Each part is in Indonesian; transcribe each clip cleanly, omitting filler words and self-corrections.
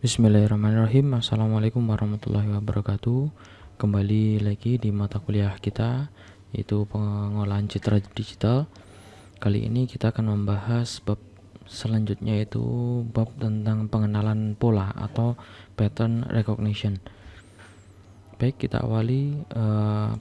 Bismillahirrahmanirrahim. Assalamualaikum warahmatullahi wabarakatuh. Kembali lagi di mata kuliah kita, yaitu pengolahan citra digital. Kali ini kita akan membahas bab selanjutnya, yaitu bab tentang pengenalan pola atau pattern recognition. Baik, kita awali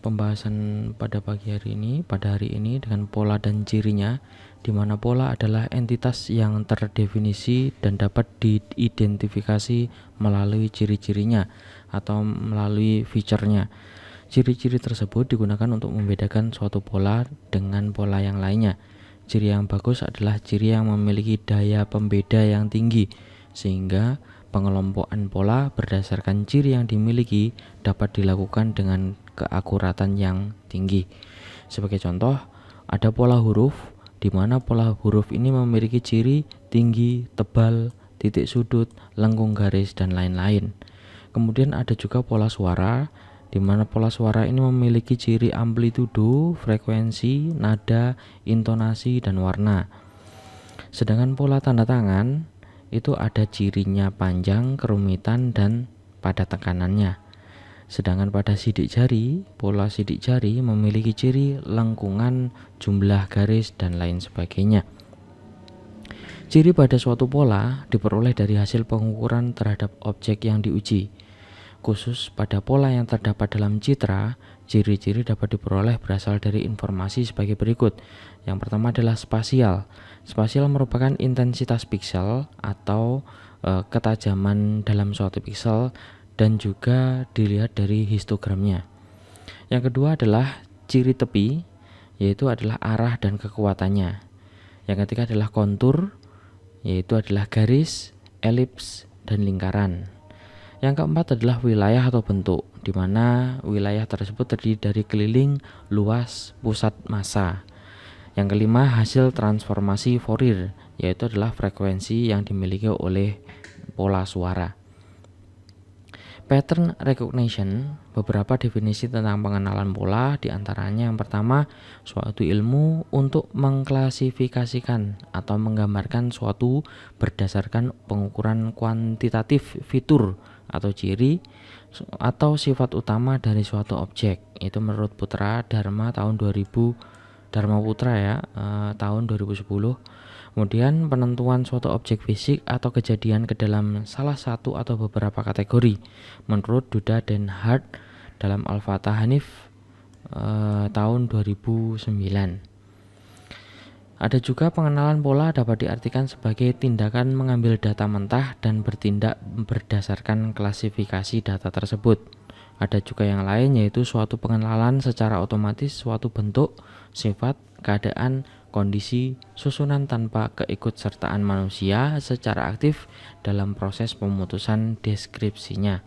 pembahasan pada hari ini dengan pola dan cirinya, di mana pola adalah entitas yang terdefinisi dan dapat diidentifikasi melalui ciri-cirinya atau melalui fiturnya. Ciri-ciri tersebut digunakan untuk membedakan suatu pola dengan pola yang lainnya. Ciri yang bagus adalah ciri yang memiliki daya pembeda yang tinggi, sehingga pengelompokan pola berdasarkan ciri yang dimiliki dapat dilakukan dengan keakuratan yang tinggi. Sebagai contoh, ada pola huruf, di mana pola huruf ini memiliki ciri tinggi, tebal, titik sudut, lengkung garis, dan lain-lain. Kemudian ada juga pola suara, di mana pola suara ini memiliki ciri amplitudo, frekuensi, nada, intonasi, dan warna. Sedangkan pola tanda tangan itu ada cirinya panjang, kerumitan, dan pada tekanannya. Sedangkan pada sidik jari, pola sidik jari memiliki ciri lengkungan, jumlah garis, dan lain sebagainya. Ciri pada suatu pola diperoleh dari hasil pengukuran terhadap objek yang diuji. Khusus pada pola yang terdapat dalam citra, ciri-ciri dapat diperoleh berasal dari informasi sebagai berikut. Yang pertama adalah spasial. Spasial merupakan intensitas piksel atau ketajaman dalam suatu piksel dan juga dilihat dari histogramnya. Yang kedua adalah ciri tepi, yaitu adalah arah dan kekuatannya. Yang ketiga adalah kontur, yaitu adalah garis, elips, dan lingkaran. Yang keempat adalah wilayah atau bentuk, di mana wilayah tersebut terdiri dari keliling, luas, pusat massa. Yang kelima, hasil transformasi Fourier, yaitu adalah frekuensi yang dimiliki oleh pola suara. Pattern recognition, beberapa definisi tentang pengenalan pola, diantaranya yang pertama, suatu ilmu untuk mengklasifikasikan atau menggambarkan suatu berdasarkan pengukuran kuantitatif fitur atau ciri atau sifat utama dari suatu objek. Itu menurut Putra Dharma tahun 2000, Dharma Putra ya, tahun 2010. Kemudian penentuan suatu objek fisik atau kejadian ke dalam salah satu atau beberapa kategori menurut Duda dan Hart dalam Al-Fatah Hanif tahun 2009. Ada juga pengenalan pola dapat diartikan sebagai tindakan mengambil data mentah dan bertindak berdasarkan klasifikasi data tersebut. Ada juga yang lain, yaitu suatu pengenalan secara otomatis suatu bentuk, sifat, keadaan, kondisi, susunan tanpa keikutsertaan manusia secara aktif dalam proses pemutusan deskripsinya.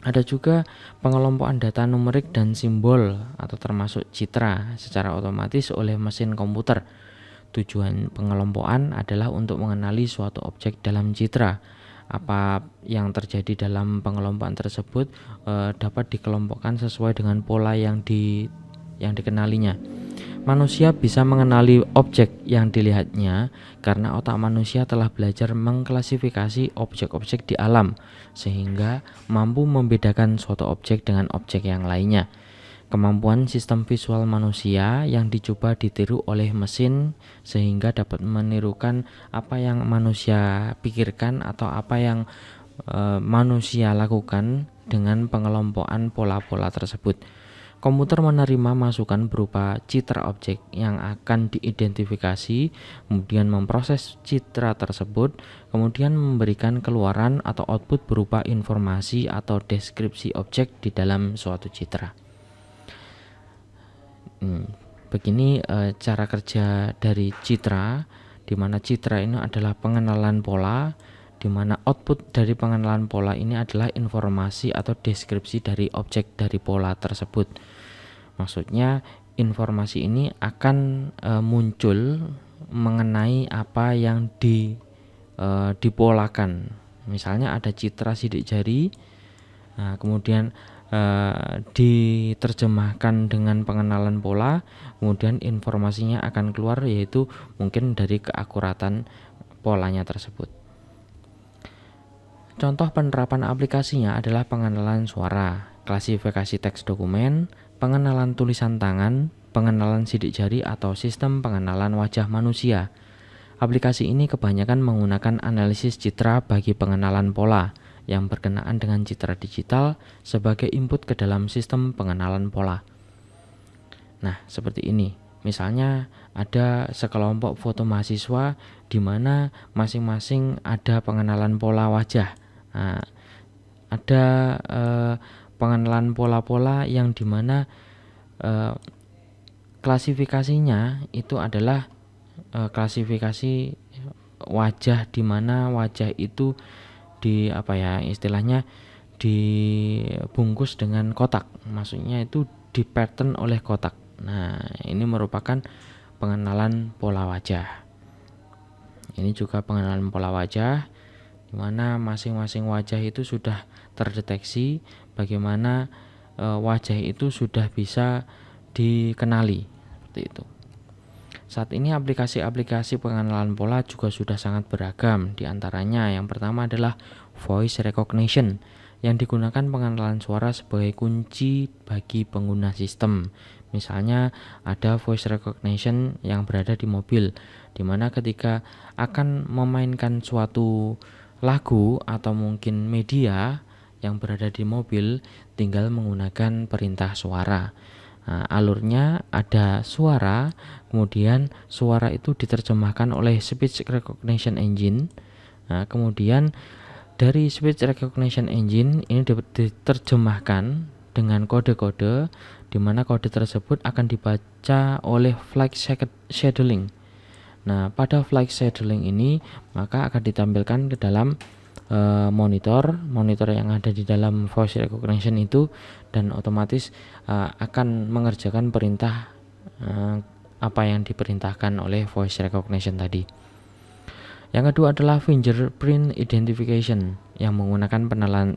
Ada juga pengelompokan data numerik dan simbol atau termasuk citra secara otomatis oleh mesin komputer. Tujuan pengelompokan adalah untuk mengenali suatu objek dalam citra. Apa yang terjadi dalam pengelompokan tersebut dapat dikelompokkan sesuai dengan pola yang dikenalinya. Manusia bisa mengenali objek yang dilihatnya karena otak manusia telah belajar mengklasifikasi objek-objek di alam, sehingga mampu membedakan suatu objek dengan objek yang lainnya. Kemampuan sistem visual manusia yang dicoba ditiru oleh mesin sehingga dapat menirukan apa yang manusia pikirkan atau apa yang manusia lakukan dengan pengelompokan pola-pola tersebut. Komputer menerima masukan berupa citra objek yang akan diidentifikasi, kemudian memproses citra tersebut, kemudian memberikan keluaran atau output berupa informasi atau deskripsi objek di dalam suatu citra. Begini cara kerja dari citra, di mana citra ini adalah pengenalan pola, di mana output dari pengenalan pola ini adalah informasi atau deskripsi dari objek dari pola tersebut. Maksudnya informasi ini akan muncul mengenai apa yang dipolakan. Misalnya ada citra sidik jari, kemudian diterjemahkan dengan pengenalan pola, kemudian informasinya akan keluar, yaitu mungkin dari keakuratan polanya tersebut. Contoh penerapan aplikasinya adalah pengenalan suara, klasifikasi teks dokumen, pengenalan tulisan tangan, pengenalan sidik jari atau sistem pengenalan wajah manusia. Aplikasi ini kebanyakan menggunakan analisis citra bagi pengenalan pola yang berkenaan dengan citra digital sebagai input ke dalam sistem pengenalan pola. Nah, seperti ini. Misalnya ada sekelompok foto mahasiswa di mana masing-masing ada pengenalan pola wajah. Nah, ada pengenalan pola-pola yang dimana klasifikasinya itu adalah klasifikasi wajah, di mana wajah itu istilahnya dibungkus dengan kotak, maksudnya itu di pattern oleh kotak. Nah, ini merupakan pengenalan pola wajah. Ini juga pengenalan pola wajah di mana masing-masing wajah itu sudah terdeteksi bagaimana wajah itu sudah bisa dikenali, seperti itu. Saat ini aplikasi-aplikasi pengenalan pola juga sudah sangat beragam. Di antaranya yang pertama adalah voice recognition yang digunakan pengenalan suara sebagai kunci bagi pengguna sistem. Misalnya ada voice recognition yang berada di mobil, di mana ketika akan memainkan suatu lagu atau mungkin media yang berada di mobil, tinggal menggunakan perintah suara. Nah, alurnya ada suara, kemudian suara itu diterjemahkan oleh speech recognition engine. Nah, kemudian dari speech recognition engine ini diterjemahkan dengan kode-kode, di mana kode tersebut akan dibaca oleh flag scheduling. Nah, pada flag scheduling ini maka akan ditampilkan ke dalam monitor yang ada di dalam voice recognition itu, dan otomatis akan mengerjakan perintah apa yang diperintahkan oleh voice recognition tadi. Yang kedua adalah fingerprint identification yang menggunakan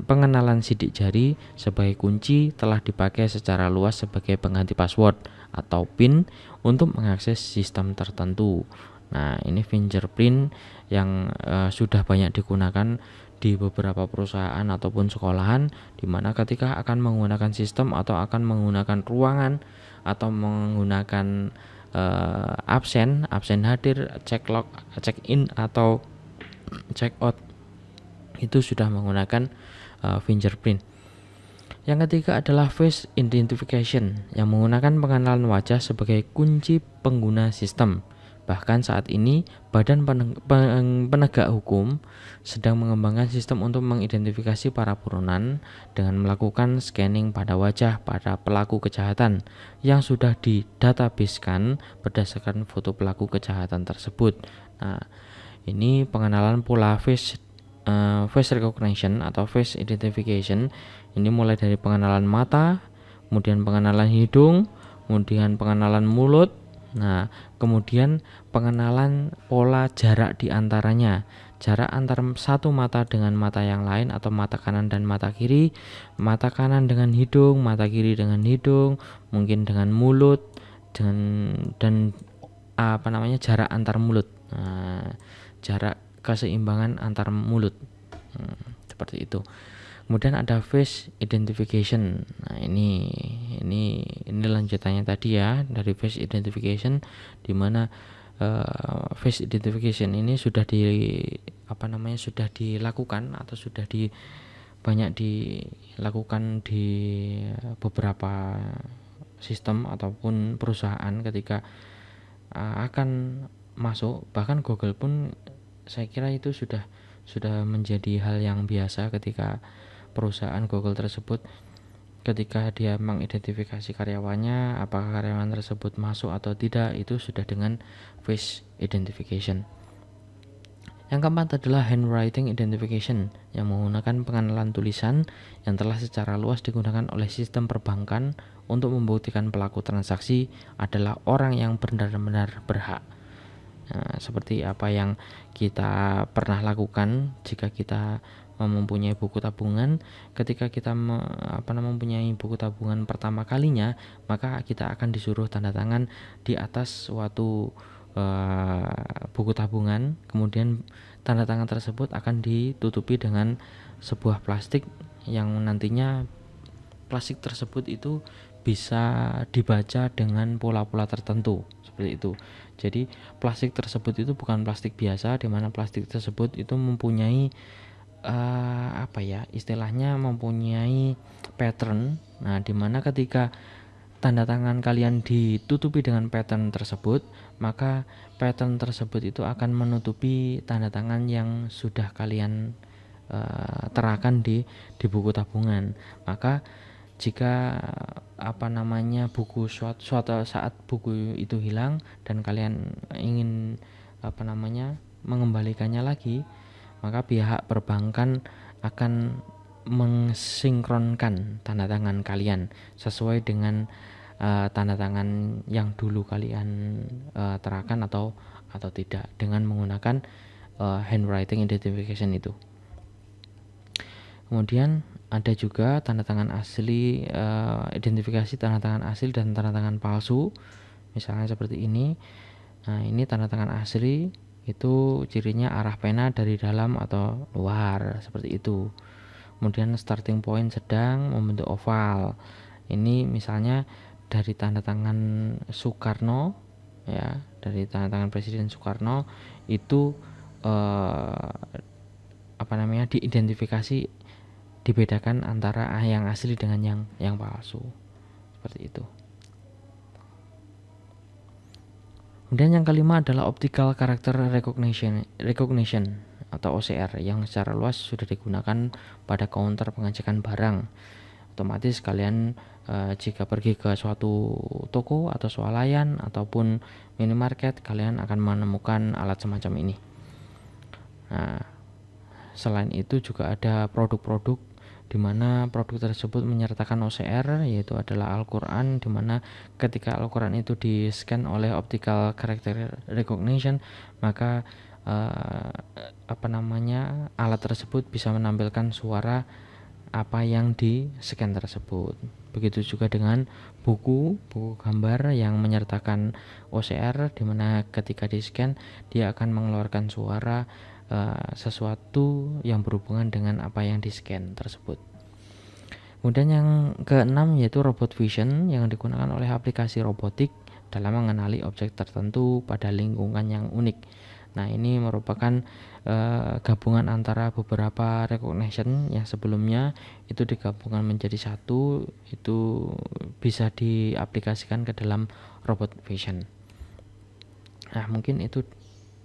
pengenalan sidik jari sebagai kunci telah dipakai secara luas sebagai pengganti password atau PIN untuk mengakses sistem tertentu. Nah, ini fingerprint yang sudah banyak digunakan di beberapa perusahaan ataupun sekolahan, di mana ketika akan menggunakan sistem atau akan menggunakan ruangan atau menggunakan absen hadir, check log, check in atau check out, itu sudah menggunakan fingerprint. Yang ketiga adalah face identification yang menggunakan pengenalan wajah sebagai kunci pengguna sistem. Bahkan saat ini Badan Penegak Hukum sedang mengembangkan sistem untuk mengidentifikasi para buronan dengan melakukan scanning pada wajah para pelaku kejahatan yang sudah didatabasekan berdasarkan foto pelaku kejahatan tersebut. Nah, ini pengenalan pola face recognition atau face identification. Ini mulai dari pengenalan mata, kemudian pengenalan hidung, kemudian pengenalan mulut. Nah, kemudian pengenalan pola jarak di antaranya, jarak antar satu mata dengan mata yang lain atau mata kanan dan mata kiri, mata kanan dengan hidung, mata kiri dengan hidung, mungkin dengan mulut, dan jarak antar mulut. Nah, jarak keseimbangan antar mulut. Seperti itu. Kemudian ada face identification. Nah, ini lanjutannya tadi ya dari face identification, di mana face identification ini sudah dilakukan atau sudah banyak dilakukan di beberapa sistem ataupun perusahaan ketika akan masuk. Bahkan Google pun saya kira itu sudah menjadi hal yang biasa ketika perusahaan Google tersebut, ketika dia mengidentifikasi karyawannya, apakah karyawan tersebut masuk atau tidak, itu sudah dengan face identification. Yang keempat adalah handwriting identification yang menggunakan pengenalan tulisan yang telah secara luas digunakan oleh sistem perbankan untuk membuktikan pelaku transaksi adalah orang yang benar-benar berhak. Nah, seperti apa yang kita pernah lakukan jika kita mempunyai buku tabungan. Ketika kita mempunyai buku tabungan pertama kalinya, maka kita akan disuruh tanda tangan di atas suatu buku tabungan, kemudian tanda tangan tersebut akan ditutupi dengan sebuah plastik yang nantinya plastik tersebut itu bisa dibaca dengan pola-pola tertentu seperti itu. Jadi plastik tersebut itu bukan plastik biasa, di mana plastik tersebut itu mempunyai istilahnya mempunyai pattern. Nah, di mana ketika tanda tangan kalian ditutupi dengan pattern tersebut, maka pattern tersebut itu akan menutupi tanda tangan yang sudah kalian terakan di buku tabungan. Maka jika suatu saat buku itu hilang dan kalian ingin mengembalikannya lagi, maka pihak perbankan akan mensinkronkan tanda tangan kalian sesuai dengan tanda tangan yang dulu kalian terakan atau tidak, dengan menggunakan handwriting identification itu. Kemudian ada juga tanda tangan asli, identifikasi tanda tangan asli dan tanda tangan palsu, misalnya seperti ini. Nah, ini tanda tangan asli, itu cirinya arah pena dari dalam atau luar, seperti itu. Kemudian starting point sedang membentuk oval, ini misalnya dari tanda tangan Soekarno, ya, dari tanda tangan Presiden Soekarno itu diidentifikasi, dibedakan antara yang asli dengan yang palsu, seperti itu. Kemudian yang kelima adalah optical character recognition atau OCR, yang secara luas sudah digunakan pada counter pengecekan barang. Otomatis kalian jika pergi ke suatu toko atau swalayan ataupun minimarket, kalian akan menemukan alat semacam ini. Nah, selain itu juga ada produk-produk di mana produk tersebut menyertakan OCR, yaitu adalah Al-Quran, di mana ketika Al-Quran itu di-scan oleh optical character recognition, maka alat tersebut bisa menampilkan suara apa yang di-scan tersebut. Begitu juga dengan buku gambar yang menyertakan OCR, di mana ketika di-scan dia akan mengeluarkan suara sesuatu yang berhubungan dengan apa yang di-scan tersebut. Kemudian yang keenam yaitu robot vision, yang digunakan oleh aplikasi robotik dalam mengenali objek tertentu pada lingkungan yang unik. Nah, ini merupakan gabungan antara beberapa recognition yang sebelumnya itu digabungkan menjadi satu, itu bisa diaplikasikan ke dalam robot vision. Nah, mungkin itu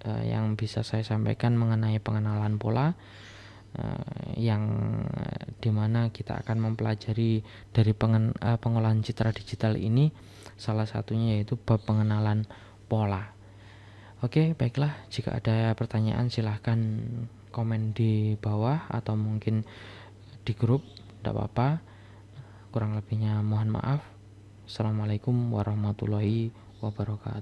yang bisa saya sampaikan mengenai pengenalan pola, yang dimana kita akan mempelajari dari pengolahan citra digital ini, salah satunya yaitu bab pengenalan pola. Oke, baiklah, jika ada pertanyaan silahkan komen di bawah atau mungkin di grup, tidak apa-apa. Kurang lebihnya mohon maaf. Assalamualaikum warahmatullahi wabarakatuh.